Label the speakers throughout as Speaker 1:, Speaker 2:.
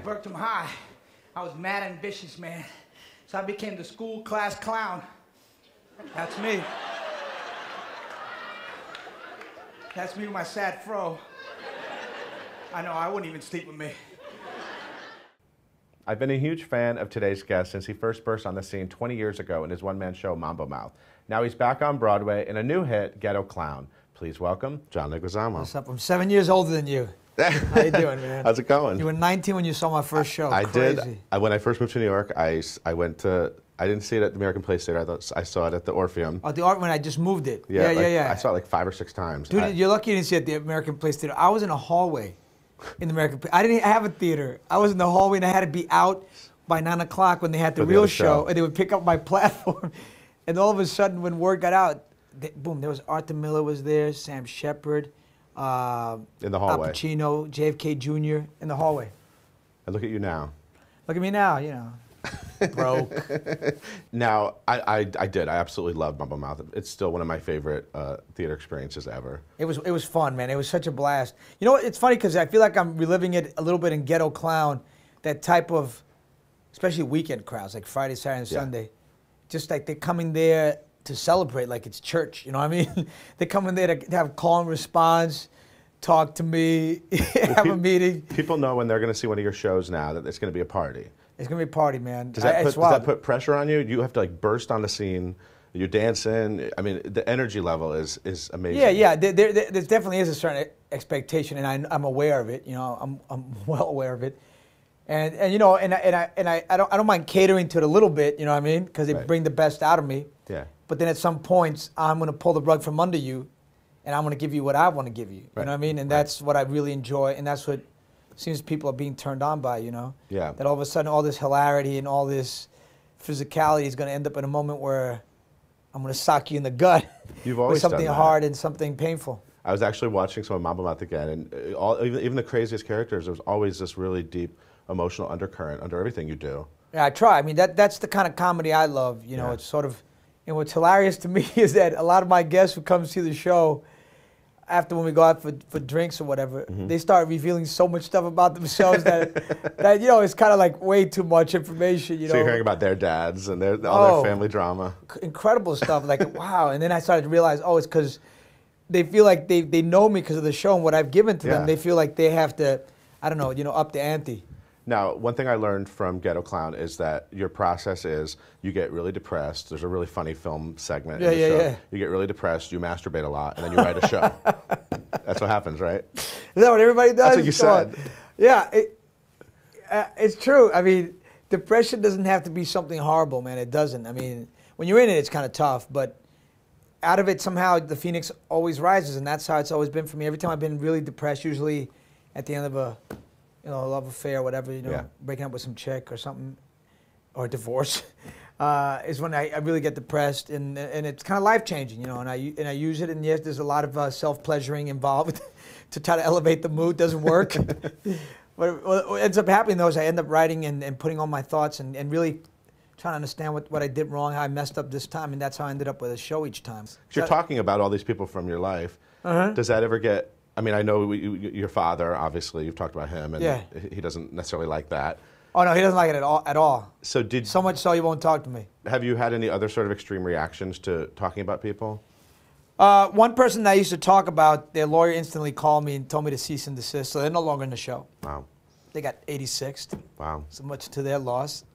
Speaker 1: Berkshire High, I was mad and ambitious, man. So I became the school class clown. That's me. That's me with my sad fro. I know, I wouldn't even sleep with me.
Speaker 2: I've been a huge fan of today's guest since he first burst on the scene 20 years ago in his one-man show, Mambo Mouth. Now he's back on Broadway in a new hit, Ghetto Clown. Please welcome John Leguizamo.
Speaker 3: What's up? I'm 7 years older than you. How you doing, man?
Speaker 2: How's it going?
Speaker 3: You were 19 when you saw my first show.
Speaker 2: I
Speaker 3: Crazy.
Speaker 2: did. When I first moved to New York, I didn't see it at the American Place Theater. I saw it at the Orpheum.
Speaker 3: Oh, the art when I just moved it.
Speaker 2: Yeah. I saw it like 5 or 6 times.
Speaker 3: Dude, you're lucky you didn't see it at the American Place Theater. I was in a hallway in the American Place. I didn't have a theater. I was in the hallway and I had to be out by 9 o'clock when they had the real show, and they would pick up my platform. And all of a sudden, when word got out, boom, there was Arthur Miller was there, Sam Shepard,
Speaker 2: in the hallway.
Speaker 3: Al Pacino, JFK Jr. in the hallway.
Speaker 2: And look at you now.
Speaker 3: Look at me now, you know. Broke.
Speaker 2: Now, I absolutely loved Mambo Mouth. It's still one of my favorite theater experiences ever.
Speaker 3: It was fun, man. It was such a blast. You know what? It's funny because I feel like I'm reliving it a little bit in Ghetto Clown, that type of, especially weekend crowds, like Friday, Saturday, and Sunday. Just like they're coming there to celebrate like it's church, you know what I mean? They come in there to have call and response, talk to me, have a meeting.
Speaker 2: People know when they're going to see one of your shows now that it's going to be a party.
Speaker 3: It's going to be a party, man.
Speaker 2: Does that put pressure on you? You have to like burst on the scene. You're dancing. I mean, the energy level is amazing.
Speaker 3: Yeah. There definitely is a certain expectation, and I'm aware of it. You know, I'm well aware of it. And you know, I don't mind catering to it a little bit. You know what I mean? Because they bring the best out of me.
Speaker 2: Yeah.
Speaker 3: But then at some points, I'm going to pull the rug from under you, and I'm going to give you what I want to give you. You know what I mean? And that's what I really enjoy, and that's what seems people are being turned on by. You know?
Speaker 2: Yeah.
Speaker 3: That all of a sudden, all this hilarity and all this physicality is going to end up in a moment where I'm going to sock you in the gut.
Speaker 2: You've always
Speaker 3: with something
Speaker 2: done that.
Speaker 3: hard and something painful.
Speaker 2: I was actually watching some of Mambo Mouth again, and even the craziest characters, there was always this really deep emotional undercurrent under everything you do. Yeah,
Speaker 3: I try. I mean, that's the kind of comedy I love. You know, it's sort of, and what's hilarious to me is that a lot of my guests who come see the show, after when we go out for drinks or whatever, they start revealing so much stuff about themselves that you know, it's kind of like way too much information. You know,
Speaker 2: so you're hearing about their dads and all their family drama.
Speaker 3: Incredible stuff. Like, wow. And then I started to realize, oh, it's because they feel like they know me because of the show and what I've given to them. They feel like they have to, I don't know, you know, up the ante.
Speaker 2: Now, one thing I learned from Ghetto Clown is that your process is you get really depressed. There's a really funny film segment in the show. Yeah. You get really depressed, you masturbate a lot, and then you write a show. That's what happens, right?
Speaker 3: Is that what everybody does?
Speaker 2: That's what you said.
Speaker 3: Yeah, it's true. I mean, depression doesn't have to be something horrible, man. It doesn't. I mean, when you're in it, it's kind of tough, but out of it, somehow, the phoenix always rises, and that's how it's always been for me. Every time I've been really depressed, usually at the end of a love affair, whatever, you know, breaking up with some chick or something, or divorce, is when I really get depressed, and it's kind of life-changing, you know, and I use it, and yes, there's a lot of self-pleasuring involved to try to elevate the mood. Doesn't work. But what ends up happening, though, is I end up writing and putting all my thoughts and really trying to understand what I did wrong, how I messed up this time, and that's how I ended up with a show each time.
Speaker 2: You're talking about all these people from your life. Does that ever get... I mean, I know your father, obviously, you've talked about him, and he doesn't necessarily like that.
Speaker 3: Oh, no, he doesn't like it at all.
Speaker 2: So
Speaker 3: much so he won't talk to me.
Speaker 2: Have you had any other sort of extreme reactions to talking about people?
Speaker 3: One person that I used to talk about, their lawyer instantly called me and told me to cease and desist, so they're no longer in the show.
Speaker 2: Wow.
Speaker 3: They got 86th.
Speaker 2: Wow.
Speaker 3: So much to their loss.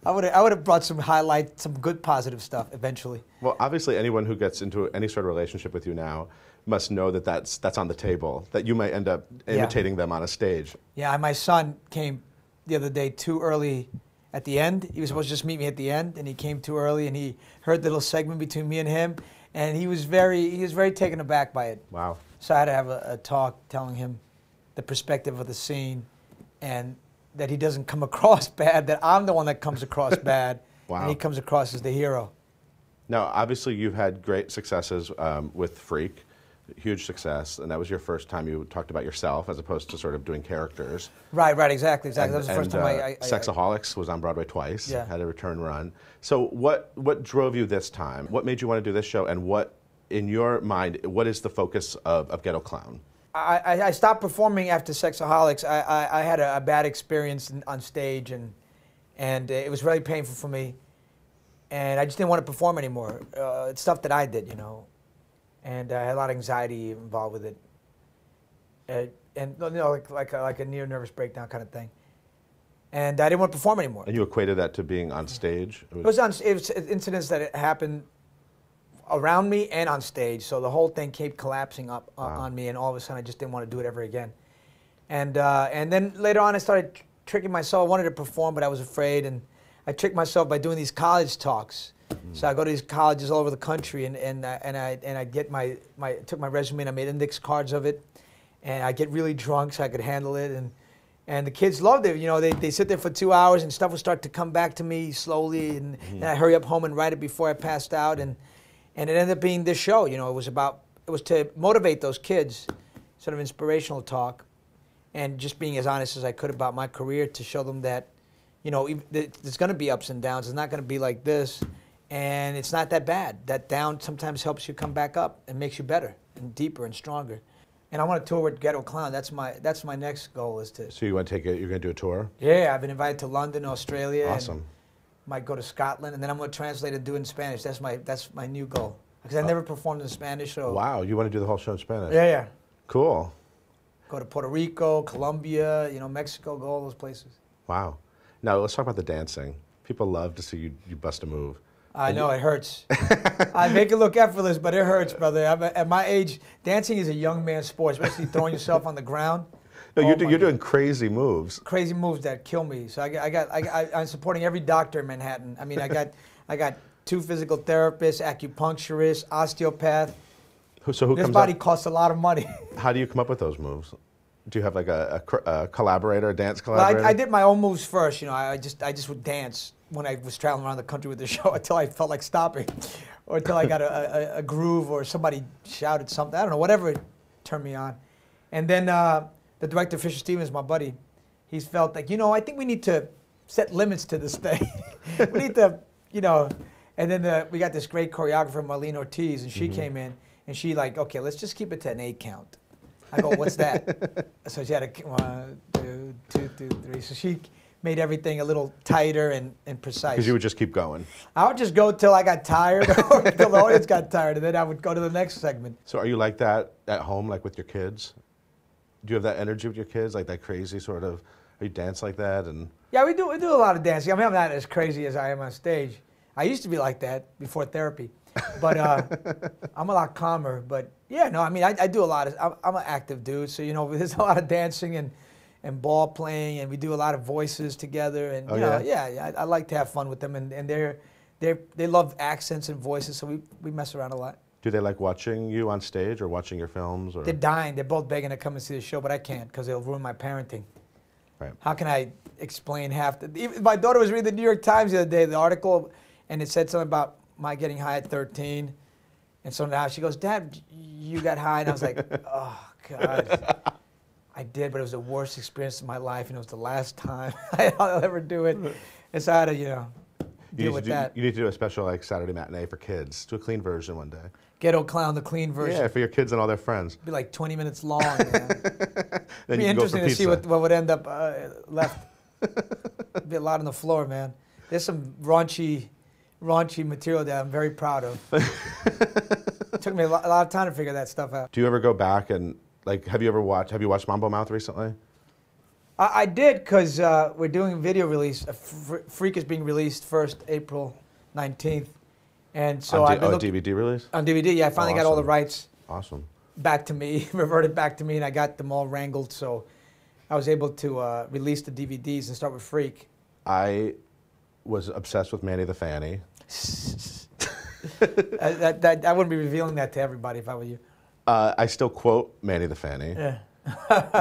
Speaker 3: I would have brought some highlight, some good positive stuff eventually.
Speaker 2: Well, obviously, anyone who gets into any sort of relationship with you now must know that that's on the table, that you might end up imitating them on a stage.
Speaker 3: Yeah, my son came the other day too early at the end. He was supposed to just meet me at the end, and he came too early, and he heard the little segment between me and him, and he was very taken aback by it.
Speaker 2: Wow.
Speaker 3: So I had to have a talk telling him the perspective of the scene, and that he doesn't come across bad, that I'm the one that comes across bad, and he comes across as the hero.
Speaker 2: Now, obviously, you've had great successes with Freak. Huge success, and that was your first time you talked about yourself as opposed to sort of doing characters.
Speaker 3: Right, exactly. That was the first time I
Speaker 2: Sexaholix was on Broadway twice, had a return run. So what drove you this time? What made you want to do this show, and what, in your mind, what is the focus of Ghetto Clown?
Speaker 3: I stopped performing after Sexaholix. I had a bad experience on stage, and it was really painful for me. And I just didn't want to perform anymore. It's stuff that I did, you know. And I had a lot of anxiety involved with it. And you know, like a near nervous breakdown kind of thing. And I didn't want to perform anymore.
Speaker 2: And you equated that to being on stage?
Speaker 3: It was incidents that happened around me and on stage. So the whole thing kept collapsing up on me, and all of a sudden I just didn't want to do it ever again. And then later on I started tricking myself. I wanted to perform, but I was afraid, and I tricked myself by doing these college talks. So I go to these colleges all over the country, and I get took my resume and I made index cards of it, and I get really drunk so I could handle it, and the kids loved it. You know, they sit there for 2 hours and stuff would start to come back to me slowly, and I hurry up home and write it before I passed out, and it ended up being this show. You know, it was to motivate those kids, sort of inspirational talk, and just being as honest as I could about my career to show them that, you know, there's going to be ups and downs. It's not going to be like this. And it's not that bad. That down sometimes helps you come back up and makes you better and deeper and stronger. And I want to tour with Ghetto Clown. That's my next goal is to.
Speaker 2: So you want to take it? You're going to do a tour?
Speaker 3: Yeah, I've been invited to London, Australia.
Speaker 2: Awesome.
Speaker 3: And might go to Scotland, and then I'm going to translate and do it in Spanish. That's my new goal because I never performed in Spanish. So.
Speaker 2: Wow, you want to do the whole show in Spanish?
Speaker 3: Yeah, yeah.
Speaker 2: Cool.
Speaker 3: Go to Puerto Rico, Colombia, you know, Mexico. Go all those places.
Speaker 2: Wow. Now let's talk about the dancing. People love to see you bust a move.
Speaker 3: I know, it hurts. I make it look effortless, but it hurts, brother. At my age, dancing is a young man's sport, especially throwing yourself on the ground.
Speaker 2: No, you're doing crazy moves.
Speaker 3: Crazy moves that kill me. So I'm supporting every doctor in Manhattan. I mean, I got 2 physical therapists, acupuncturists, osteopath.
Speaker 2: So who
Speaker 3: this
Speaker 2: comes
Speaker 3: body
Speaker 2: up?
Speaker 3: costs a lot of money.
Speaker 2: How do you come up with those moves? Do you have like a collaborator, a dance collaborator?
Speaker 3: Well, I did my own moves first. You know, I just would dance when I was traveling around the country with the show until I felt like stopping, or until I got a groove or somebody shouted something. I don't know, whatever turned me on. And then the director, Fisher Stevens, my buddy, he's felt like, you know, I think we need to set limits to this thing. We need to, you know. And then we got this great choreographer, Marlene Ortiz, and she came in, and she like, okay, let's just keep it to an 8 count. I go, what's that? So she had a 1, 2, 2, 2, 3. So she made everything a little tighter and precise.
Speaker 2: Because you would just keep going.
Speaker 3: I would just go till I got tired, or till the audience got tired, and then I would go to the next segment.
Speaker 2: So are you like that at home, like with your kids? Do you have that energy with your kids, like that crazy sort of, you dance like that? And
Speaker 3: Yeah, we do a lot of dancing. I mean, I'm not as crazy as I am on stage. I used to be like that before therapy. But I'm a lot calmer. But yeah, no, I mean, I do a lot of, I'm an active dude. So, you know, there's a lot of dancing and ball playing, and we do a lot of voices together. And, you know, yeah, I like to have fun with them. And they love accents and voices, so we mess around a lot.
Speaker 2: do they like watching you on stage or watching your films? Or?
Speaker 3: They're dying. They're both begging to come and see the show, but I can't because it'll ruin my parenting.
Speaker 2: Right.
Speaker 3: How can I explain half the... Even my daughter was reading the New York Times the other day, the article, and it said something about my getting high at 13. And so now she goes, Dad, you got high? And I was like, oh, God. I did, but it was the worst experience of my life, and it was the last time I'll ever do it. And so I had to, you know, deal with that.
Speaker 2: You need to do a special like Saturday matinee for kids. Do a clean version one day.
Speaker 3: Ghetto Clown, the clean version.
Speaker 2: Yeah, for your kids and all their friends.
Speaker 3: It'd be like 20 minutes long. It'd
Speaker 2: Then
Speaker 3: be
Speaker 2: you can go for
Speaker 3: interesting to see
Speaker 2: pizza.
Speaker 3: what would end up left. It'd be a lot on the floor, man. There's some raunchy material that I'm very proud of. It took me a lot of time to figure that stuff out.
Speaker 2: Do you ever go back and like have you watched Mambo Mouth recently?
Speaker 3: I did, because we're doing a video release. Freak is being released first April 19th. And so I've been
Speaker 2: DVD release?
Speaker 3: On DVD, yeah. I finally got all the rights back to me, reverted back to me, and I got them all wrangled. So I was able to release the DVDs and start with Freak.
Speaker 2: I was obsessed with Manny the Fanny.
Speaker 3: I wouldn't be revealing that to everybody if I were you.
Speaker 2: I still quote Manny the Fanny.
Speaker 3: Yeah.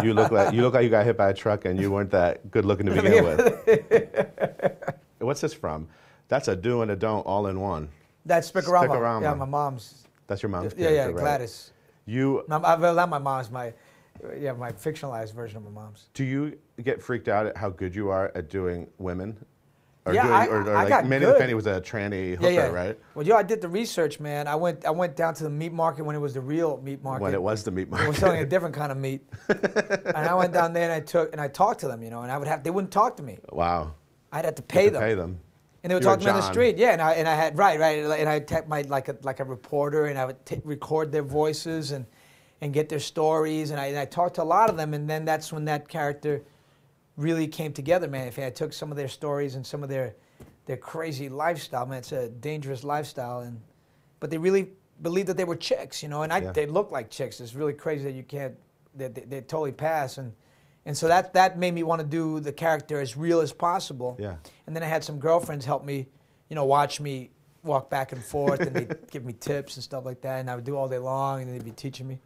Speaker 2: You look like you got hit by a truck and you weren't that good looking to begin with. What's this from? That's a do and a don't all in one.
Speaker 3: That's Spic-O-Rama.
Speaker 2: Spic-O-Rama.
Speaker 3: Yeah, my mom's.
Speaker 2: That's your mom's
Speaker 3: Yeah,
Speaker 2: character, right?
Speaker 3: Gladys.
Speaker 2: You.
Speaker 3: No, not my mom's. My fictionalized version of my mom's.
Speaker 2: Do you get freaked out at how good you are at doing women? Or
Speaker 3: Yeah,
Speaker 2: doing,
Speaker 3: I
Speaker 2: like
Speaker 3: got
Speaker 2: Manny
Speaker 3: good.
Speaker 2: the Penny was a tranny hooker, right?
Speaker 3: Well, yo, I did the research, man. I went down to the meat market when it was the real meat market.
Speaker 2: When it was the meat market.
Speaker 3: They were selling a different kind of meat. And I went down there and I talked to them, you know, and they wouldn't talk to me.
Speaker 2: Wow.
Speaker 3: I'd have to pay them. And they would talk to me on the street. Yeah, and I had right, and I had my like a reporter, and I would record their voices and get their stories, and I talked to a lot of them, and then that's when that character really came together, man. If I took some of their stories and some of their crazy lifestyle, man, it's a dangerous lifestyle, but they really believed that they were chicks, you know, and they look like chicks. It's really crazy that you can't, they totally pass, and so that made me want to do the character as real as possible.
Speaker 2: Yeah.
Speaker 3: And then I had some girlfriends help me, you know, watch me walk back and forth, and they'd give me tips and stuff like that, and I would do all day long, and they'd be teaching me.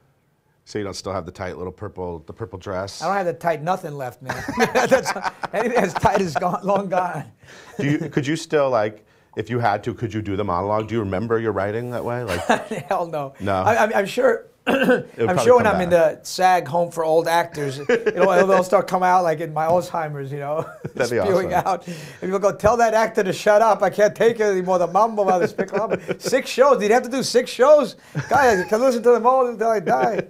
Speaker 2: So you don't still have the tight little purple dress?
Speaker 3: I don't have the tight nothing left, man. Anything as tight is long gone.
Speaker 2: Could you still, like, if you had to, could you do the monologue? Do you remember your writing that way? Like,
Speaker 3: hell no.
Speaker 2: No.
Speaker 3: I'm sure. I'm sure when I'm in the SAG home for old actors, they'll start coming out like in my Alzheimer's, you know, spewing out. And people go, tell that actor to shut up. I can't take it anymore. The Mambo Mouth and Spic-O-Rama. 6 shows. Did you have to do 6 shows? Guys, I can listen to them all until I die.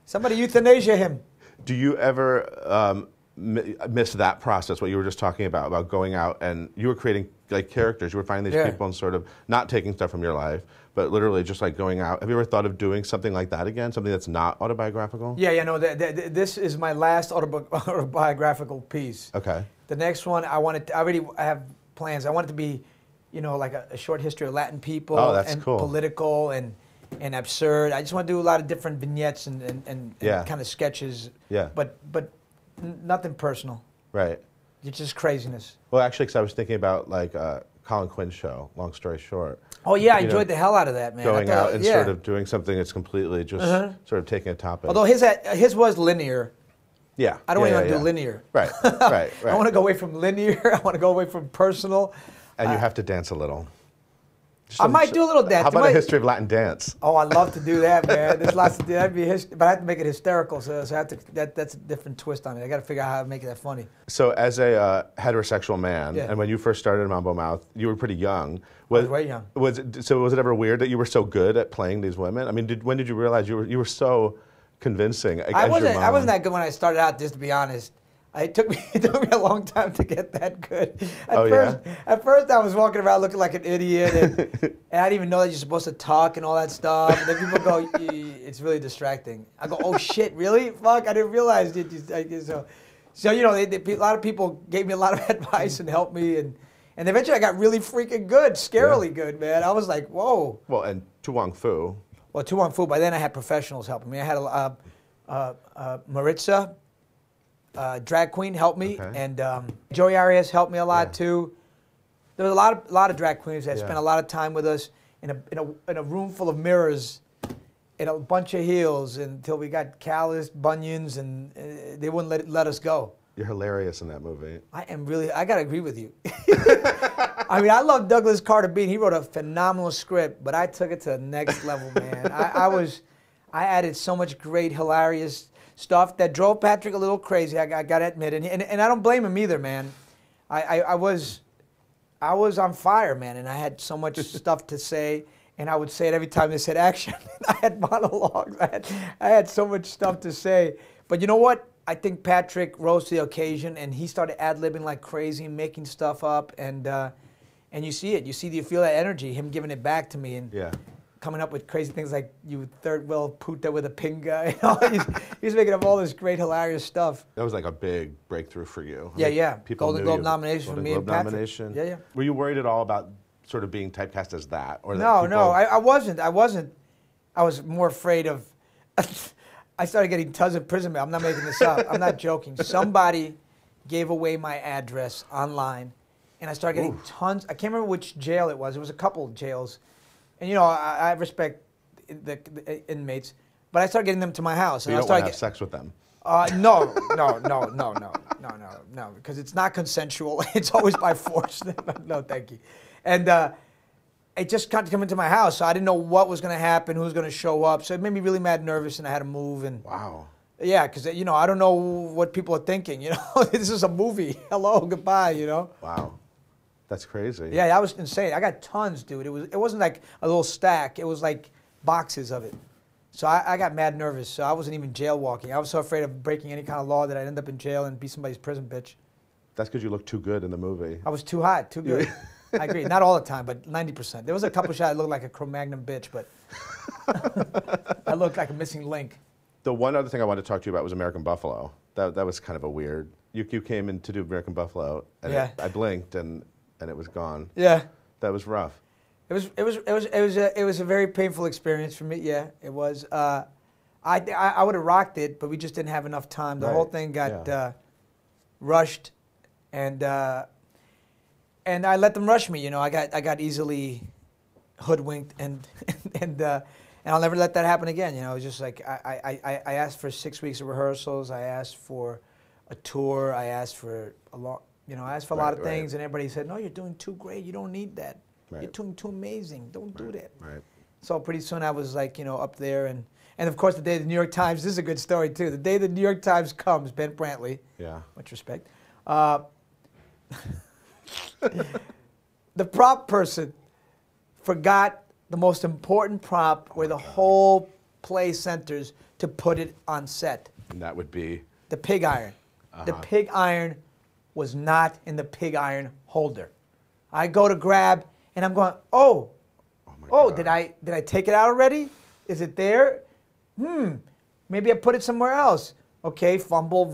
Speaker 3: Somebody euthanasia him.
Speaker 2: Do you ever miss that process, what you were just talking about going out and you were creating like characters, you were finding these people and sort of not taking stuff from your life, but literally just like going out. Have you ever thought of doing something like that again, something that's not autobiographical?
Speaker 3: Yeah, no, this is my last autobiographical piece.
Speaker 2: Okay.
Speaker 3: The next one, I have plans. I want it to be, you know, like a short history of Latin people.
Speaker 2: Oh, that's
Speaker 3: and
Speaker 2: cool.
Speaker 3: Political and absurd. I just want to do a lot of different vignettes and kind of sketches.
Speaker 2: Yeah.
Speaker 3: But nothing personal.
Speaker 2: Right.
Speaker 3: It's just craziness.
Speaker 2: Well, actually, because I was thinking about like Colin Quinn's show, long story short.
Speaker 3: Oh yeah, I enjoyed the hell out of that, man.
Speaker 2: Going out and sort of doing something that's completely just sort of taking a topic.
Speaker 3: Although his was linear.
Speaker 2: Yeah.
Speaker 3: I don't want to do linear.
Speaker 2: Right. Right.
Speaker 3: I want to go away from linear. I want to go away from personal.
Speaker 2: And you have to dance a little.
Speaker 3: I might do a little dance.
Speaker 2: How about a history of Latin dance?
Speaker 3: Oh, I'd love to do that, man. There's lots to do. That'd be but I have to make it hysterical, so I have to. That's a different twist on it. I got to figure out how to make that funny.
Speaker 2: So, as a heterosexual man, and when you first started Mambo Mouth, you were pretty young.
Speaker 3: I was way young.
Speaker 2: Was it ever weird that you were so good at playing these women? I mean, when did you realize you were so convincing?
Speaker 3: I wasn't that good when I started out. Just to be honest. It took me a long time to get that good. At first, I was walking around looking like an idiot, and I didn't even know that you're supposed to talk and all that stuff. And then people go, "It's really distracting." I go, "Oh shit, really? Fuck, I didn't realize it." So you know, a lot of people gave me a lot of advice and helped me, and eventually I got really freaking good, scarily good, man. I was like, "Whoa."
Speaker 2: Well, and Tu Wong Fu.
Speaker 3: Well, Tu Wong Fu. By then, I had professionals helping me. I had Maritza. Drag queen helped me, and Joey Arias helped me a lot too. There was a lot of drag queens that spent a lot of time with us in a room full of mirrors, in a bunch of heels, until we got calloused bunions, and they wouldn't let us go.
Speaker 2: You're hilarious in that movie.
Speaker 3: I gotta agree with you. I mean, I love Douglas Carter Bean. He wrote a phenomenal script, but I took it to the next level, man. I added so much great, hilarious stuff that drove Patrick a little crazy. I got to admit, and I don't blame him either, man. I was on fire, man, and I had so much stuff to say, and I would say it every time they said action. I had monologues. I had so much stuff to say, but you know what? I think Patrick rose to the occasion, and he started ad-libbing like crazy, making stuff up, and you see it. You feel that energy, him giving it back to me, and coming up with crazy things like you third wheel puta with a pinga. You know, he's making up all this great, hilarious stuff.
Speaker 2: That was like a big breakthrough for you.
Speaker 3: Yeah.
Speaker 2: People
Speaker 3: Golden Globe nomination for me and Patrick.
Speaker 2: Nomination.
Speaker 3: Yeah.
Speaker 2: Were you worried at all about sort of being typecast as that? Or
Speaker 3: No, I wasn't. I was more afraid of. I started getting tons of prison mail. I'm not making this up. I'm not joking. Somebody gave away my address online, and I started getting tons. I can't remember which jail it was. It was a couple of jails. And you know, I respect the inmates, but I started getting them to my house.
Speaker 2: So you don't want to have sex with them?
Speaker 3: No, because it's not consensual. It's always by force. No, thank you. And it just got to come into my house, so I didn't know what was going to happen, who was going to show up. So it made me really mad, nervous, and I had to move. And
Speaker 2: wow.
Speaker 3: Yeah, because you know, I don't know what people are thinking. You know, this is a movie. Hello, goodbye. You know.
Speaker 2: Wow. That's crazy.
Speaker 3: Yeah, that was insane. I got tons, dude. It wasn't like a little stack. It was like boxes of it. So I got mad nervous. So I wasn't even jail walking. I was so afraid of breaking any kind of law that I'd end up in jail and be somebody's prison bitch.
Speaker 2: That's because you look too good in the movie.
Speaker 3: I was too hot, too good. I agree. Not all the time, but 90%. There was a couple shots I looked like a Cro-Magnon bitch, but I looked like a missing link.
Speaker 2: The one other thing I wanted to talk to you about was American Buffalo. That was kind of a weird. You came in to do American Buffalo, and
Speaker 3: Yeah.
Speaker 2: I blinked and it was gone.
Speaker 3: Yeah.
Speaker 2: That was rough.
Speaker 3: It was a very painful experience for me. Yeah, it was. I would have rocked it, but we just didn't have enough time. The whole thing got rushed, and I let them rush me. You know, I got easily hoodwinked, and I'll never let that happen again. You know, it was just like I asked for 6 weeks of rehearsals. I asked for a tour. I asked for a lot. You know, I asked for a lot of things, and everybody said, "No, you're doing too great. You don't need that. You're doing too amazing. Don't do that."
Speaker 2: Right.
Speaker 3: So pretty soon I was like, you know, up there, and of course the day the New York Times. This is a good story too. The day the New York Times comes, Ben Brantley.
Speaker 2: Yeah.
Speaker 3: Much respect. The prop person forgot the most important prop where the whole play centers to put it on set.
Speaker 2: And that would be
Speaker 3: the pig iron. The pig iron was not in the pig iron holder. I go to grab, and I'm going, oh, did I take it out already? Is it there? Maybe I put it somewhere else. Okay, fumble.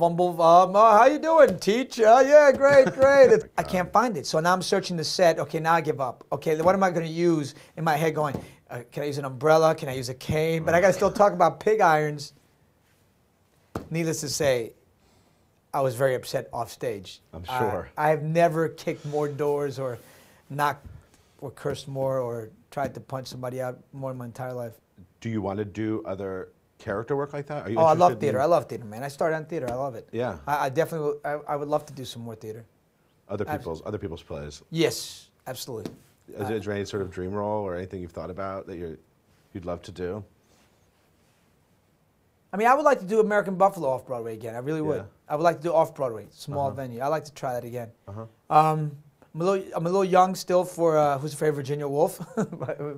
Speaker 3: How you doing, teach? Yeah, great. I can't find it. So now I'm searching the set. Okay, now I give up. Okay, what am I going to use in my head going, can I use an umbrella? Can I use a cane? But I got to still talk about pig irons. Needless to say, I was very upset off stage.
Speaker 2: I'm sure.
Speaker 3: I have never kicked more doors or knocked or cursed more or tried to punch somebody out more in my entire life.
Speaker 2: Do you want to do other character work like that? Are you
Speaker 3: I love theater. I love theater, man. I started on theater. I love it.
Speaker 2: Yeah.
Speaker 3: I definitely I would love to do some more theater.
Speaker 2: Other people's plays.
Speaker 3: Yes, absolutely.
Speaker 2: Is there any sort of dream role or anything you've thought about that you'd love to do?
Speaker 3: I mean, I would like to do American Buffalo off-Broadway again. I really would.
Speaker 2: Yeah.
Speaker 3: I would like to do off-Broadway, small venue. I'd like to try that again. I'm a little young still for Who's Afraid of Virginia Woolf.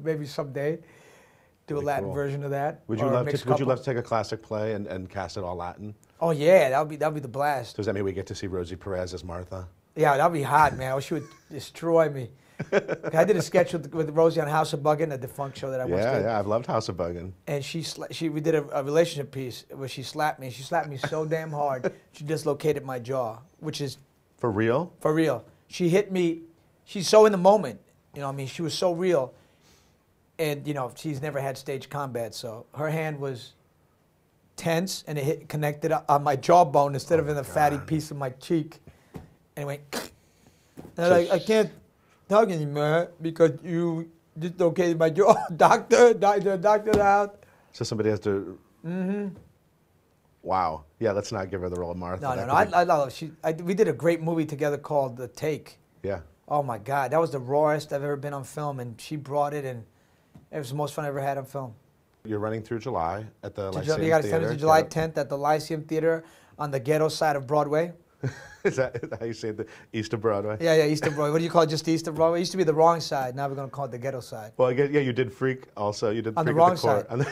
Speaker 3: Maybe someday do a Latin version of that.
Speaker 2: Would you love to take a classic play and cast it all Latin?
Speaker 3: Oh yeah, that would be the blast.
Speaker 2: So does that mean we get to see Rosie Perez as Martha?
Speaker 3: Yeah, that'd be hot, man. I wish she would destroy me. I did a sketch with Rosie on House of Buggin', a defunct show that I once did.
Speaker 2: Yeah, I've loved House of Buggin'.
Speaker 3: And we did a relationship piece where she slapped me. She slapped me so damn hard, she dislocated my jaw, which is...
Speaker 2: For real?
Speaker 3: For real. She hit me, she's so in the moment, you know what I mean? She was so real. And, you know, she's never had stage combat, so her hand was tense, and it connected on my jawbone instead of in the fatty piece of my cheek. And it went... And I'm like, I can't talk anymore because you dislocated my jaw. Doctor out.
Speaker 2: So somebody has to... Wow. Yeah, let's not give her the role of Martha.
Speaker 3: No. I love her. We did a great movie together called The Take.
Speaker 2: Yeah.
Speaker 3: Oh, my God. That was the rawest I've ever been on film, and she brought it, and it was the most fun I ever had on film.
Speaker 2: You're running through July at the Lyceum Theater.
Speaker 3: You got to send it to July 10th at the Lyceum Theater on the ghetto side of Broadway.
Speaker 2: Is that how you say it, the east of Broadway?
Speaker 3: Yeah, east of Broadway. What do you call it, just east of Broadway? It used to be the wrong side. Now we're going to call it the ghetto side.
Speaker 2: Well, yeah, you did Freak also. You did
Speaker 3: on
Speaker 2: Freak
Speaker 3: the wrong
Speaker 2: at the court.
Speaker 3: side.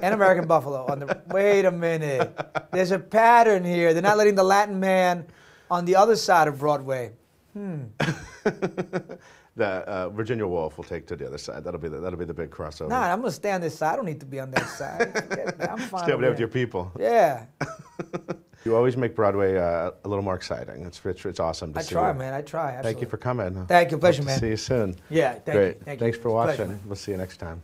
Speaker 3: And American Buffalo. Wait a minute. There's a pattern here. They're not letting the Latin man on the other side of Broadway.
Speaker 2: The Virginia Woolf will take to the other side. That'll be the big crossover.
Speaker 3: Nah, I'm going to stay on this side. I don't need to be on that side. I'm fine.
Speaker 2: Stay over there with your people.
Speaker 3: Yeah.
Speaker 2: You always make Broadway a little more exciting. It's awesome to see.
Speaker 3: I try, man. I try. Absolutely.
Speaker 2: Thank you for coming.
Speaker 3: Thank you. Pleasure, man.
Speaker 2: See you soon.
Speaker 3: Yeah, thank you.
Speaker 2: Thanks for watching. We'll see you next time.